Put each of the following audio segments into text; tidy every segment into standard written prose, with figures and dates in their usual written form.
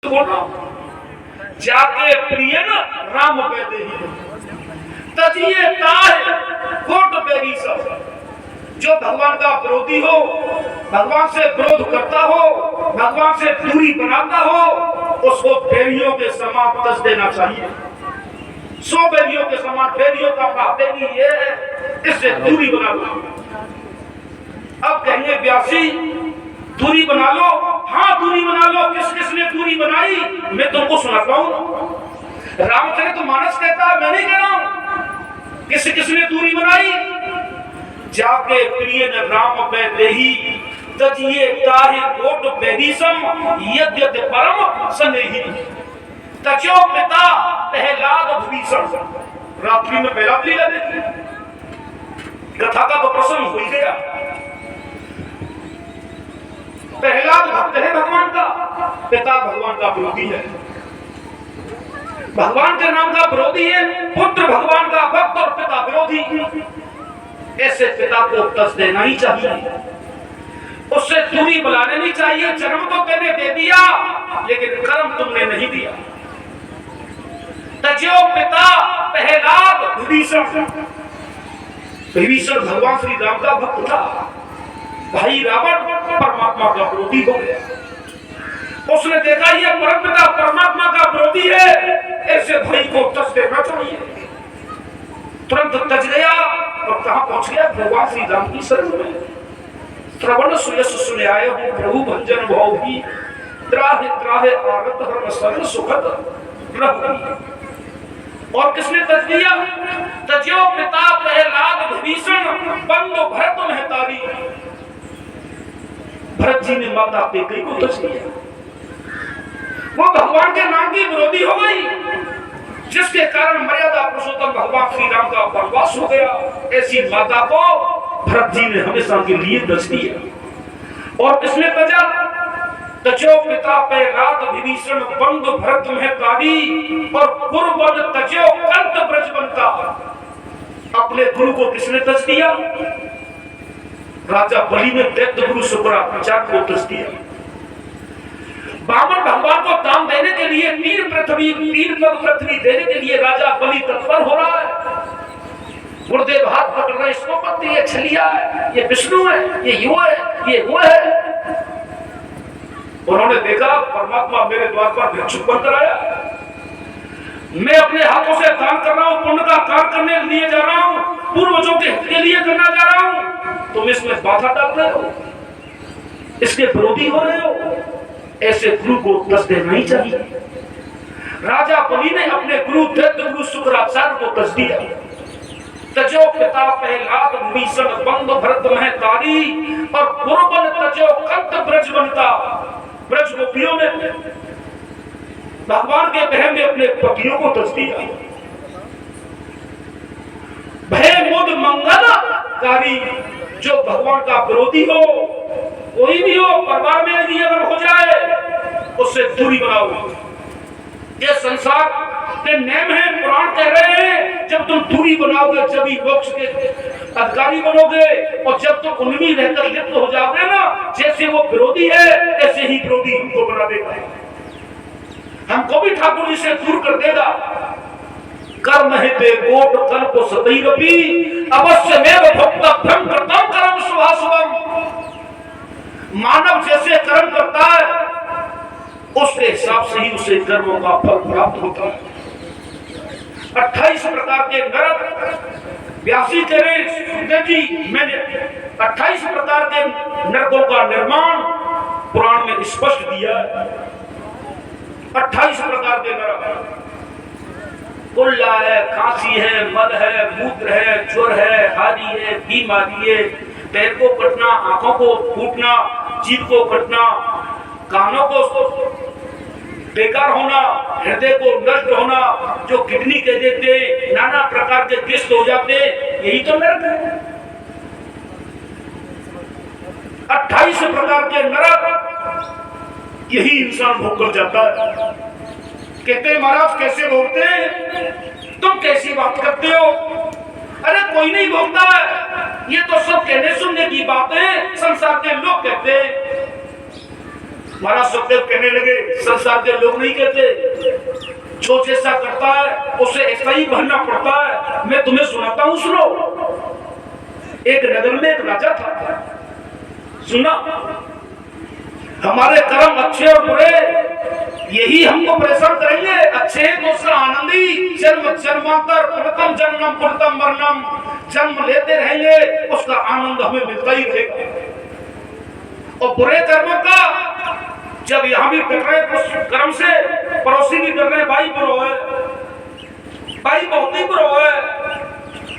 बोल रहा हूं, जाके प्रिय न राम पैदे ही तजिए ताह कोट बेरी सब। जो भगवान का विरोधी हो, भगवान से विरोध करता हो, भगवान से दूरी बनाता हो, उसको बेरियों के समान तज देना चाहिए। 100 बेरियों के समान, बेरियों का बेरी ये है, इससे दूरी बना लो। अब कहेंगे व्यासी दूरी बना लो, हाँ दूरी बना लो। किस किस ने दूरी बनाई मैं तुमको सुनाता हूं। रामचरितमानस कहता है, मैं नहीं कह रहा हूं। किस किस ने दूरी बनाई? जाके प्रिय न राम पे देही तजिए ताहि कोट बेरीसम यद्यत परम स्नेही तजो पिता प्रहलाद भीषण। रात्रि में पहला लीला देखी, कथा का तो प्रसंग हो गया। प्रहलाद भक्त है भगवान का, पिता भगवान का विरोधी है। भगवान के नाम का विरोधी है, पुत्र भगवान का भक्त और पिता विरोधी। ऐसे पिता को तज देना ही चाहिए, उससे दूरी बुला लेनी चाहिए। जन्म तो मैंने दे दिया, लेकिन कर्म तुमने नहीं दिया। तजो पिता प्रहलाद विभीषण। विभीषण भगवान श्री राम का भक्त था। भाई रावण परमात्मा का विरोधी हो गया। उसने देखा ये परमपिता परमात्मा का विरोधी है, ऐसे भाई को तज देना चाहिए। तुरंत तज गया और कहां पहुंच गया? भगवान श्री राम की शरण में। श्रवण सुयस सुन आए हो प्रभु भंजन भाव भी त्राहे त्राहे आगत हर सरल सुखद रह। और किसने तज दिया? तजो पिता प्रहलाद विभीषण बंधु भरत महतारी। भरत जी ने माता कैकेयी को तज दिया। वो भगवान के नाम की विरोधी हो गई, जिसके कारण मर्यादा पुरुषोत्तम भगवान श्री राम का वनवास हो गया। ऐसी माता को भरत जी ने हमेशा के लिए तज दिया। और किसने तजा? तजो पिता प्रहलाद विभीषण बंधु भरत महतारी और गुरुवन तजो कंत ब्रजवंता। अपने गुरु को किसने तज दिया? राजा बलि ने दैत्य गुरु शुक्राचार्य को तज दिया। बामन भगवान को दान देने के लिए तीन पग पृथ्वी देने के लिए राजा बलि तत्पर हो रहा है। गुरुदेव हाथ पकड़ रहे, इसको मत, ये छलिया है, ये विष्णु है, ये युवा है, ये वो है। उन्होंने देखा परमात्मा मेरे द्वार पर भिक्षुक बनकर आया, मैं अपने हाथों से दान कर रहा हूं, पुण्य का कार्य करने के लिए जा रहा हूं, पूर्वजों के हित के लिए करना जा रहा हूं, तुम इसमें बाधा डाल रहे हो, इसके विरोधी हो रहे हो। ऐसे गुरु को तज देना ही चाहिए। राजा बलि ने अपने गुरु दैत्य गुरु शुक्राचार्य को तज दिया। तजो पिता प्रहलाद विभीषण बंधु भरत महतारी और गुरुवन तजो कंत ब्रजवंता। ब्रज गोपियों ने भगवान के बहन में अपने पतियों को तज दिया। भय मुद मंगलकारी। जो भगवान का विरोधी हो, कोई भी हो, परिवार में यदि अगर हो जाए, उससे दूरी बनाओ। ये संसार के नियम है, पुराण कह रहे हैं, जब तुम दूरी बनाओगे जब ही मोक्ष के अधिकारी बनोगे। और जब तुम उनमें रहकर लिप्त हो जाओगे ना, जैसे वो विरोधी है, ऐसे ही विरोधी हमको बना देगा, हमको भी ठाकुर जी से दूर कर देगा। कर्म हिते कोट कल्प सतैरपि अवश्यमेव भक्त भ्रम कृतं कर्म शुभाशुभम। मानव जैसे कर्म करता है, उसके हिसाब से ही उसे कर्मों का फल प्राप्त होता है। 28 प्रकार के नरक व्यासी करे जी, मैंने 28 प्रकार के नरकों का निर्माण पुराण में स्पष्ट दिया है। 28 प्रकार के नरक, कुल्ला है, खांसी है, मद है, मूत्र है, ज्वर है, हारी है, बीमारी है, पैर को कटना, आंखों को फूटना, जीभ को कटना, कानों को बेकार होना, हृदय को नष्ट होना, जो किडनी कह देते, नाना प्रकार के किस्त हो जाते, यही तो नरक है। 28 प्रकार के नरक यही इंसान भोग कर जाता है। कहते महाराज कैसे भोगते हैं, तुम कैसी बात करते हो? अरे कोई नहीं भोगता है, ये तो सब कहने सुनने की बातें संसार के लोग कहते हैं। महाराज सुखदेव कहने लगे संसार के लोग नहीं कहते, जो जैसा करता है उसे ऐसा ही भरना पड़ता है। मैं तुम्हें सुनाता हूं, सुनो। एक नगर में एक राजा था, सुना, हमारे कर्म अच्छे और बुरे यही हमको परेशान करेंगे। अच्छे तो उसका आनंदी जन्म जन्मांतर पुनतम जन्मम पुनतम मरणम, जन्म लेते रहेंगे, उसका आनंद हमें मिलता ही रहेगा। और बुरे कर्मों का जब यहाँ भी कर रहे हैं कर्म से, पड़ोसी भी कर रहे हैं, भाई बुरो है, भाई बहुत ही बुरो है।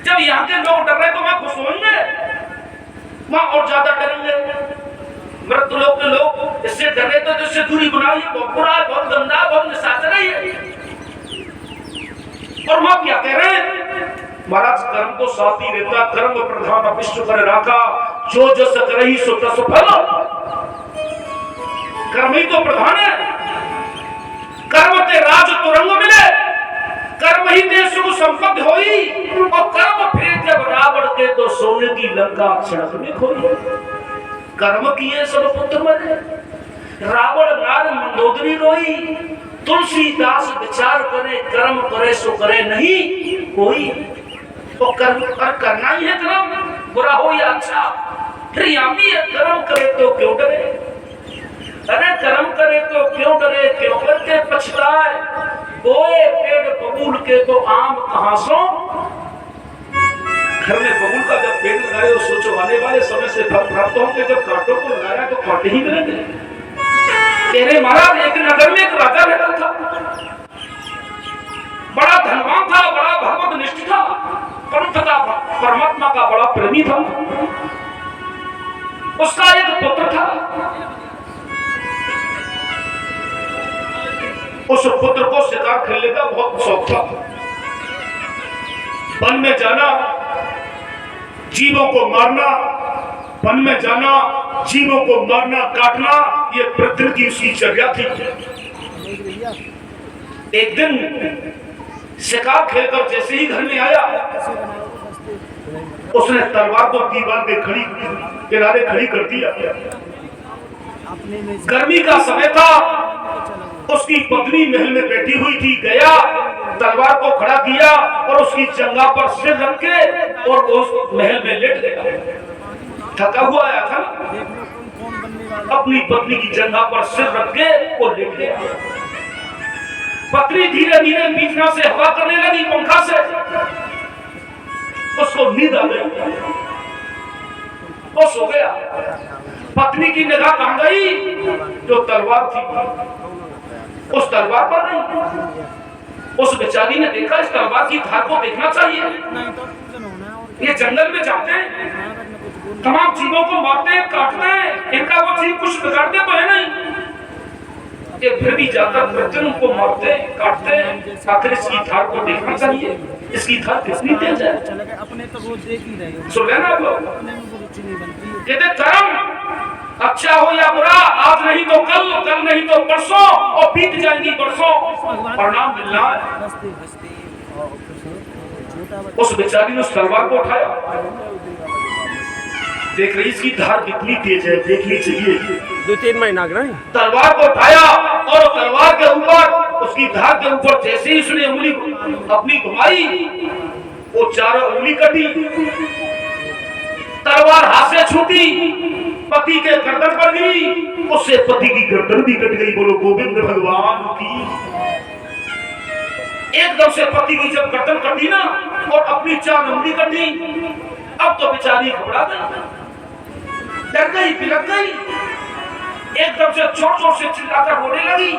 जब यहाँ के लोग डर रहे तो मैं खुश होंगे, वहां और ज्यादा डरेंगे। मृत लोग के लोग इससे डर रहे तो इससे दूरी बनाओ, ये बहुत बुरा है, बहुत गंदा, बहुत निशाचर है ये। और वहां क्या कह रहे हैं महाराज, कर्म तो साथ ही रहता, कर्म प्रधान विश्व कर राखा, जो जस करही सो तस फल। कर्म ही तो प्रधान है, कर्म ते राज तुरंग मिले, कर्म ही ते सुख संपत्ति होई, और कर्म फिर जब रावण के तो सोने की लंका क्षण में खोई। कर्म किए सब पुत्र मरे, रावण नार मंदोदरी रोई, तुलसीदास विचार करे, कर्म करे सो करे नहीं कोई। तो कर्म करना ही है, कर्म बुरा हो या अच्छा, फिर यहाँ भी कर्म करे तो क्यों डरे, अरे कर्म करे तो क्यों डरे, क्यों करके पछताए, बोए पेड़ बबूल के तो आम कहां सो। घर में बबूल का जब पेड़ लगाए तो सोचो आने वाले समय से फल प्राप्त होंगे, जब कांटों को लगाया तो कांटे ही मिलेंगे। तेरे महाराज एक नगर में एक राजा रहता था, बड़ा धनवान था, बड़ा भगवत निष्ठ था, पंथ का परमात्मा का बड़ा प्रेमी था। उसका एक पुत्र था, उस पुत्र को शिकार खेलने का बहुत शौक था। वन में जाना, जीवों को मारना, वन में जाना, जीवों को मारना काटना, ये पृथ्वी की उसकी चर्या थी। एक दिन शिकार खेलकर जैसे ही घर में आया, उसने तलवार को दीवार पे किनारे खड़ी कर दिया। गर्मी का समय था, उसकी पत्नी महल में बैठी हुई थी, गया तलवार को खड़ा किया और उसकी जंघा पर सिर रख के और उस महल में लेट गया। थका हुआ आया था, अपनी पत्नी की जंघा पर सिर रख के वो लेट गया। पत्नी धीरे धीरे बीचना से हवा करने लगी पंखा से, उसको नींद आ गई, वो सो गया। पत्नी की निगाह कहां गई, जो तलवार थी उस तलवार पर नहीं। उस बेचारी ने देखा इस तलवार की धार को देखना चाहिए, ये जंगल में जाते हैं, तमाम जीवों को मारते हैं, काटते हैं, इनका वो जीव कुछ बिगाड़ते तो है नहीं, ये फिर भी जाकर मृत्यु को मारते काटते हैं। आखिर इसकी धार को देखना चाहिए, इसकी धार कितनी तेज है, अपने तो वो देख ही रहे हो, सुन लेना आप लोग। अपने में वो रुचि नहीं बनती। ये कर्म अच्छा हो या बुरा, आज नहीं तो कल, कल नहीं तो परसों, और बीत जाएंगी बरसों, परिणाम मिलना है। उस बेचारी ने उस तलवार को उठाया, देख रही इसकी धार कितनी तेज है, देखनी चाहिए। 2-3 महीना तलवार को उठाया और तलवार के ऊपर, उसकी धार के ऊपर जैसे ही उसने उंगली अपनी घुमाई, वो चारों उंगली कटी, तलवार हाथ से छूटी, पति के गर्दन पर गिरी, उससे पति की गर्दन भी कट गई। बोलो गोविंद भगवान की। एकदम से पति की जब गर्दन कटी ना और अपनी चार उंगली कटी, अब तो बेचारी घबरा गई, डर गई, बिलक गई, एकदम से जोर जोर से चिल्लाकर रोने लगी,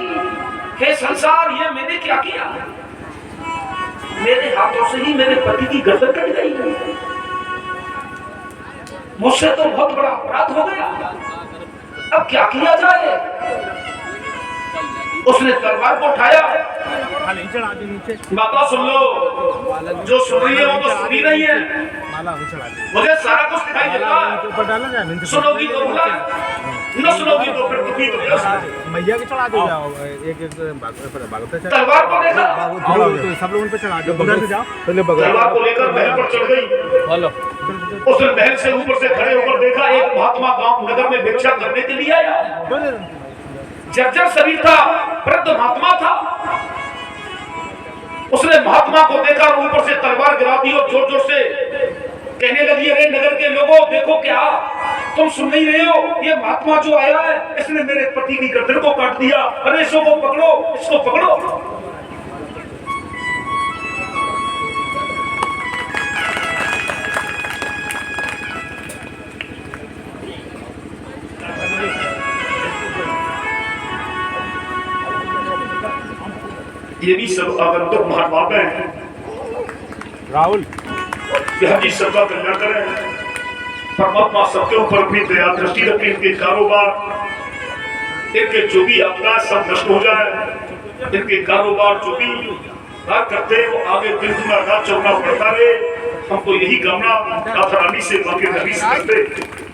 हे संसार, ये मैंने क्या किया, मेरे हाथों से ही मेरे पति की गर्दन कट गई, मुझसे तो बहुत बड़ा अपराध हो गया, अब क्या किया जाए। उसने तलवार को उठाया, बाबा सुन लो, जो सुन रही है वो तो सुनी नहीं है, मुझे सारा कुछ दिखाई देता है, सुनोगी तो भला, न सुनोगी तो फिर दुखी तो मैया के चढ़ा दो, एक तलवार को देखा, सब लोगों पे चढ़ा दो, तलवार को लेकर महल पर चढ़ गई। उसने महल से ऊपर से खड़े होकर देखा, एक महात्मा गांव नगर में भिक्षा करने के लिए आया। जर्जर शरीर था, वृद्ध महात्मा था। उसने महात्मा को देखा और ऊपर से तलवार गिरा दी और जोर जोर से कहने लगी, अरे नगर के लोगों देखो, क्या तुम सुन नहीं रहे हो? ये महात्मा जो आया है इसने मेरे पति की गर्दन को काट दिया। अरे इसको पकड़ो, इसको पकड़ो। ये भी सब आगंतुक महात्मा हैं। राहुल यह जी सबका कल्याण करें। परमात्मा सबके ऊपर अपनी दया दृष्टि रखे, इनके कारोबार, इनके जो भी आपदा सब नष्ट हो जाए। इनके कारोबार जो भी करते हैं वो आगे दिन दुना रात चौना बढ़ता रहे। हमको यही कामना राधा रानी से, बाकी नबी से करते।